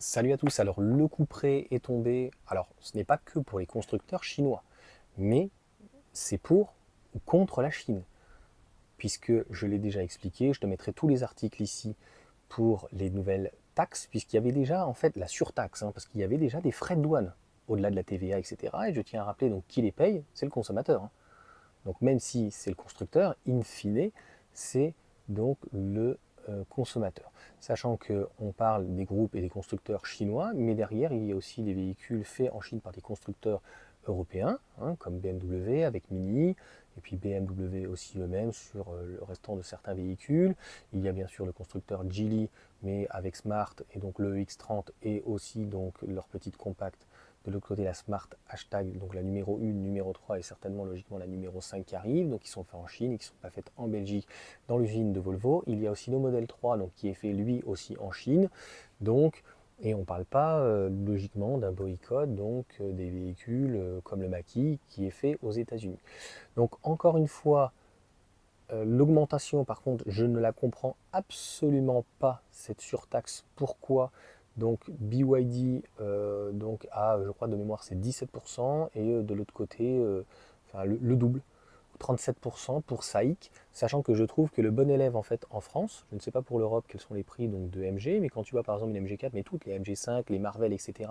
Salut à tous, alors le coup près est tombé, alors ce n'est pas que pour les constructeurs chinois, mais c'est pour ou contre la Chine, puisque je l'ai déjà expliqué, je te mettrai tous les articles ici pour les nouvelles taxes, puisqu'il y avait déjà en fait la surtaxe, parce qu'il y avait déjà des frais de douane, au-delà de la TVA, etc. Et je tiens à rappeler donc qui les paye, c'est le consommateur. Donc même si c'est le constructeur, in fine, c'est donc le consommateur. Sachant qu'on parle des groupes et des constructeurs chinois, mais derrière, il y a aussi des véhicules faits en Chine par des constructeurs européens, comme BMW avec Mini, et puis BMW aussi eux-mêmes sur le restant de certains véhicules. Il y a bien sûr le constructeur Geely, mais avec Smart, et donc le X30, et aussi donc leur petite compacte de l'autre côté, la Smart Hashtag, donc la numéro 1, numéro 3 et certainement logiquement la numéro 5 qui arrive, donc qui sont faits en Chine et qui ne sont pas faites en Belgique dans l'usine de Volvo. Il y a aussi le modèle 3 donc, qui est fait lui aussi en Chine. Donc, et on ne parle pas logiquement d'un boycott donc, des véhicules comme le Mach-E qui est fait aux États-Unis. Donc encore une fois, l'augmentation, par contre, je ne la comprends absolument pas, cette surtaxe. Pourquoi donc BYD donc a, je crois de mémoire, c'est 17% et de l'autre côté, enfin, le double, 37% pour SAIC, sachant que je trouve que le bon élève en fait en France, je ne sais pas pour l'Europe quels sont les prix donc, de MG, mais quand tu vois par exemple une MG4, mais toutes les MG5, les Marvel, etc.,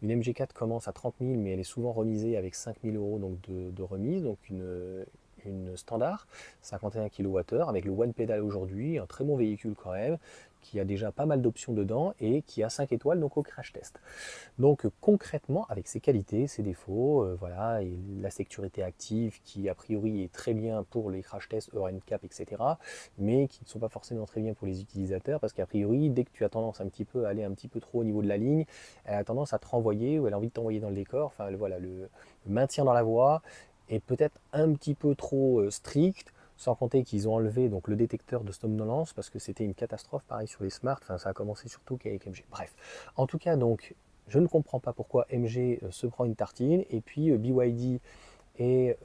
une MG4 commence à 30 000, mais elle est souvent remisée avec 5 000 euros donc, de remise, donc une standard, 51 kWh, avec le One Pedal aujourd'hui, un très bon véhicule quand même, qui a déjà pas mal d'options dedans et qui a 5 étoiles donc au crash test. Donc concrètement, avec ses qualités, ses défauts, voilà, et la sécurité active qui a priori est très bien pour les crash tests Euro NCAP, etc., mais qui ne sont pas forcément très bien pour les utilisateurs parce qu'a priori, dès que tu as tendance un petit peu à aller un petit peu trop au niveau de la ligne, elle a tendance à te renvoyer ou elle a envie de t'envoyer dans le décor. Enfin voilà, le maintien dans la voie est peut-être un petit peu trop strict. Sans compter qu'ils ont enlevé donc, le détecteur de somnolence parce que c'était une catastrophe pareil sur les smarts. Enfin, ça a commencé surtout qu'avec MG. Bref, en tout cas, donc, je ne comprends pas pourquoi MG se prend une tartine et puis BYD et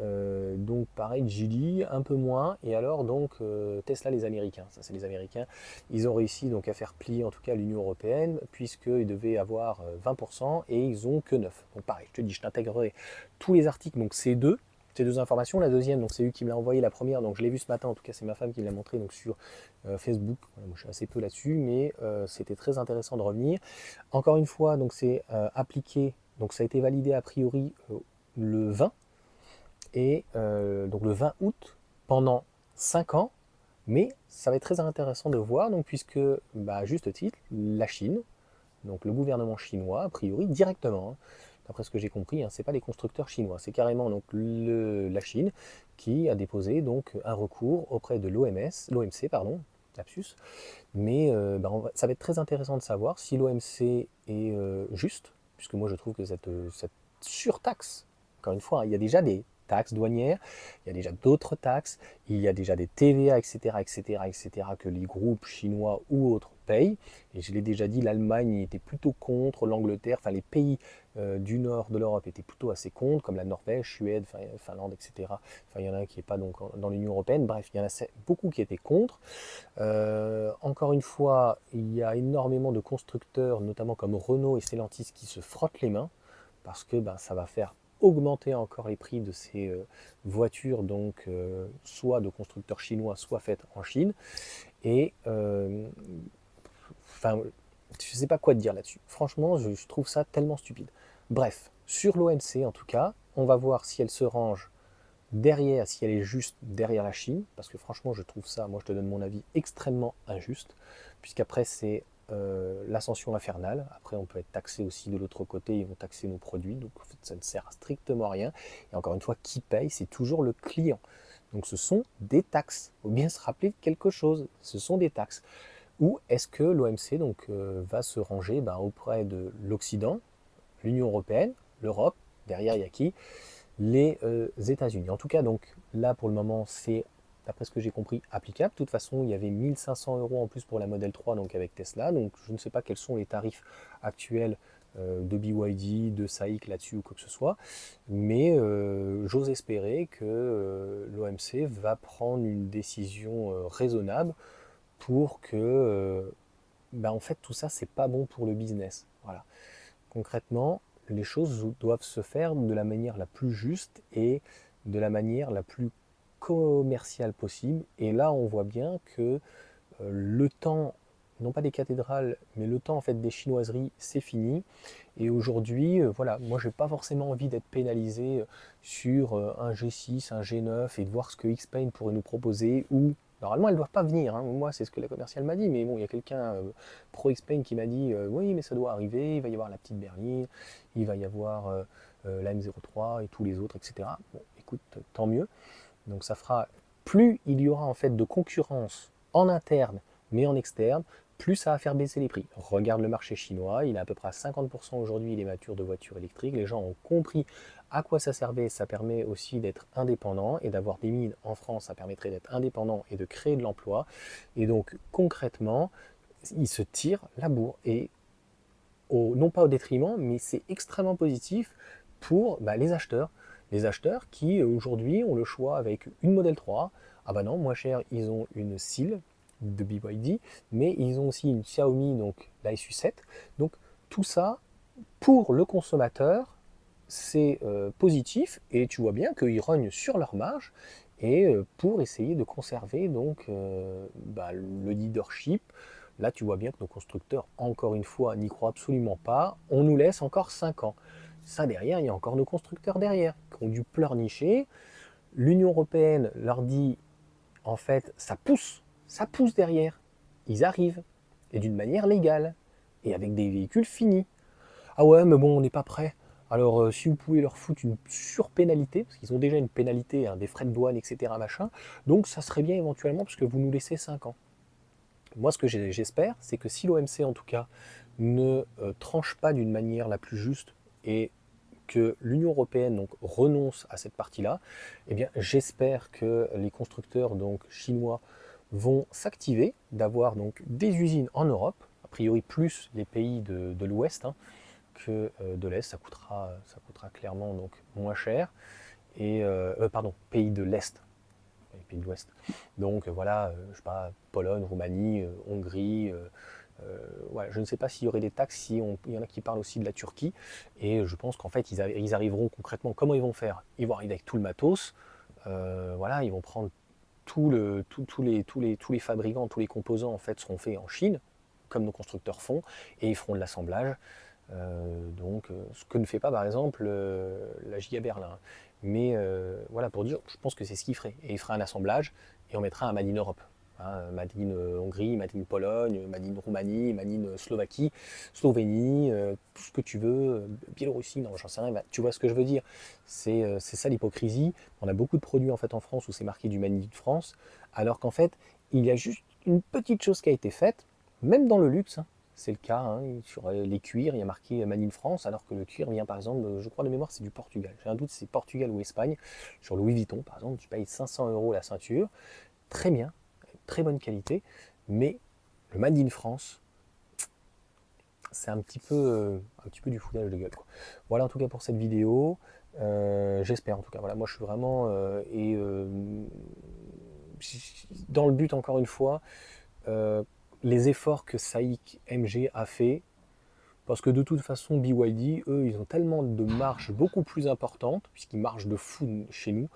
donc pareil Geely un peu moins et alors donc Tesla les Américains, ça c'est les Américains, ils ont réussi donc à faire plier en tout cas l'Union Européenne puisqu'ils devaient avoir 20% et ils ont que 9. Donc pareil, je te dis, je t'intégrerai tous les articles, donc ces deux informations. La deuxième, donc c'est lui qui me l'a envoyé, la première, donc je l'ai vu ce matin, en tout cas c'est ma femme qui me l'a montré donc sur Facebook. Voilà, moi, je suis assez peu là-dessus, mais c'était très intéressant de revenir. Encore une fois, donc c'est appliqué, donc ça a été validé a priori le 20 et donc le 20 août pendant 5 ans, mais ça va être très intéressant de voir, donc, puisque, bah, à juste titre, la Chine, donc le gouvernement chinois, a priori directement, d'après ce que j'ai compris, c'est pas les constructeurs chinois, c'est carrément donc la Chine qui a déposé donc un recours auprès de l'OMC, pardon, lapsus, mais bah, ça va être très intéressant de savoir si l'OMC est juste, puisque moi je trouve que cette surtaxe, encore une fois, il y a déjà des taxes douanières, il y a déjà d'autres taxes, il y a déjà des TVA, etc., etc., etc., que les groupes chinois ou autres payent. Et je l'ai déjà dit, l'Allemagne était plutôt contre, l'Angleterre, enfin les pays du nord de l'Europe étaient plutôt assez contre, comme la Norvège, Suède, Finlande, etc. Enfin, il y en a un qui n'est pas donc dans l'Union européenne. Bref, il y en a beaucoup qui étaient contre. Encore une fois, il y a énormément de constructeurs, notamment comme Renault et Stellantis, qui se frottent les mains parce que ben, ça va faire augmenter encore les prix de ces voitures, donc soit de constructeurs chinois, soit faites en Chine. Et enfin, je ne sais pas quoi te dire là-dessus. Franchement, je trouve ça tellement stupide. Bref, sur l'OMC en tout cas, on va voir si elle se range derrière, si elle est juste derrière la Chine, parce que franchement, je trouve ça, moi je te donne mon avis, extrêmement injuste, puisqu'après c'est l'ascension infernale. Après, on peut être taxé aussi de l'autre côté, ils vont taxer nos produits, donc en fait, ça ne sert à strictement à rien. Et encore une fois, qui paye? C'est toujours le client. Donc ce sont des taxes. Il faut bien se rappeler de quelque chose, ce sont des taxes. Ou est-ce que l'OMC donc, va se ranger auprès de l'Occident, l'Union européenne, l'Europe, derrière il y a qui? Les États-Unis. En tout cas, donc là pour le moment, c'est, d'après ce que j'ai compris, applicable. De toute façon, il y avait 1500 euros en plus pour la Model 3 donc avec Tesla. Donc je ne sais pas quels sont les tarifs actuels de BYD, de SAIC là-dessus ou quoi que ce soit. Mais j'ose espérer que l'OMC va prendre une décision raisonnable pour que ben en fait tout ça c'est pas bon pour le business. Voilà. Concrètement, les choses doivent se faire de la manière la plus juste et de la manière la plus commerciale possible. Et là, on voit bien que le temps, non pas des cathédrales, mais le temps en fait des chinoiseries, c'est fini. Et aujourd'hui, voilà, moi j'ai pas forcément envie d'être pénalisé sur un G6, un G9 et de voir ce que Xpaint pourrait nous proposer ou normalement, elles ne doivent pas venir, hein. Moi, c'est ce que la commerciale m'a dit, mais bon, il y a quelqu'un pro Xpaint qui m'a dit oui, mais ça doit arriver, il va y avoir la petite berline, il va y avoir la M03 et tous les autres, etc. Bon, écoute, tant mieux. Donc ça fera, plus il y aura en fait de concurrence en interne, mais en externe, plus ça va faire baisser les prix. Regarde le marché chinois, il est à peu près à 50% aujourd'hui, il est mature de voitures électriques. Les gens ont compris à quoi ça servait. Ça permet aussi d'être indépendant et d'avoir des mines en France, ça permettrait d'être indépendant et de créer de l'emploi. Et donc concrètement, ils se tirent la bourre. Et non pas au détriment, mais c'est extrêmement positif pour les acheteurs. Les acheteurs qui aujourd'hui ont le choix avec une Model 3. Ah bah non, moins cher, ils ont une Seal de BYD, mais ils ont aussi une Xiaomi, donc la SU7. Donc tout ça, pour le consommateur, c'est positif et tu vois bien qu'ils rognent sur leur marge et pour essayer de conserver donc le leadership. Là, tu vois bien que nos constructeurs, encore une fois, n'y croient absolument pas. On nous laisse encore 5 ans. Ça, derrière, il y a encore nos constructeurs derrière qui ont dû pleurnicher. L'Union européenne leur dit, en fait, ça pousse derrière. Ils arrivent, et d'une manière légale, et avec des véhicules finis. Ah ouais, mais bon, on n'est pas prêt. Alors, si vous pouvez leur foutre une surpénalité, parce qu'ils ont déjà une pénalité, hein, des frais de douane, etc., machin, donc ça serait bien éventuellement, parce que vous nous laissez 5 ans. Moi, ce que j'espère, c'est que si l'OMC, en tout cas, ne tranche pas d'une manière la plus juste et que l'Union européenne donc, renonce à cette partie-là, eh bien, j'espère que les constructeurs donc, chinois vont s'activer, d'avoir donc des usines en Europe, a priori plus les pays de l'Ouest hein, que de l'Est, ça coûtera clairement donc, moins cher, et, pardon, pays de l'Est, les pays de l'Ouest. Donc voilà, je sais pas, Pologne, Roumanie, Hongrie, ouais, je ne sais pas s'il y aurait des taxes, il y en a qui parlent aussi de la Turquie, et je pense qu'en fait ils arriveront concrètement, comment ils vont faire? Ils vont arriver avec tout le matos, voilà, ils vont prendre tous les fabricants, tous les composants en fait seront faits en Chine, comme nos constructeurs font, et ils feront de l'assemblage. Ce que ne fait pas par exemple la Giga Berlin. Mais voilà, pour dire, je pense que c'est ce qu'il ferait. Et il ferait un assemblage et on mettra un Made in Europe. Hein, Made in Hongrie, Made in Pologne, Made in Roumanie, Made in Slovaquie, Slovénie, tout ce que tu veux, Biélorussie, non, j'en sais rien. Tu vois ce que je veux dire? C'est ça l'hypocrisie. On a beaucoup de produits en fait en France où c'est marqué du Made in France, alors qu'en fait, il y a juste une petite chose qui a été faite, même dans le luxe, hein. C'est le cas, hein, sur les cuirs, il y a marqué Made in France, alors que le cuir vient par exemple, je crois de mémoire, c'est du Portugal. J'ai un doute, c'est Portugal ou Espagne. Sur Louis Vuitton, par exemple, tu payes 500 € la ceinture, très bien, très bonne qualité, mais le Made in France, c'est un petit peu du foutage de gueule, quoi. Voilà en tout cas pour cette vidéo. J'espère en tout cas. Voilà, moi je suis vraiment dans le but encore une fois. Les efforts que SAIC MG a fait, parce que de toute façon BYD, eux, ils ont tellement de marge beaucoup plus importante, puisqu'ils margent de fou chez nous,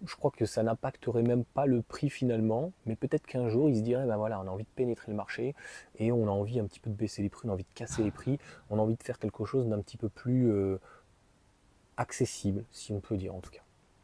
je crois que ça n'impacterait même pas le prix finalement, mais peut-être qu'un jour ils se diraient, ben voilà, on a envie de pénétrer le marché, et on a envie un petit peu de baisser les prix, on a envie de casser les prix, on a envie de faire quelque chose d'un petit peu plus accessible, si on peut dire en tout cas.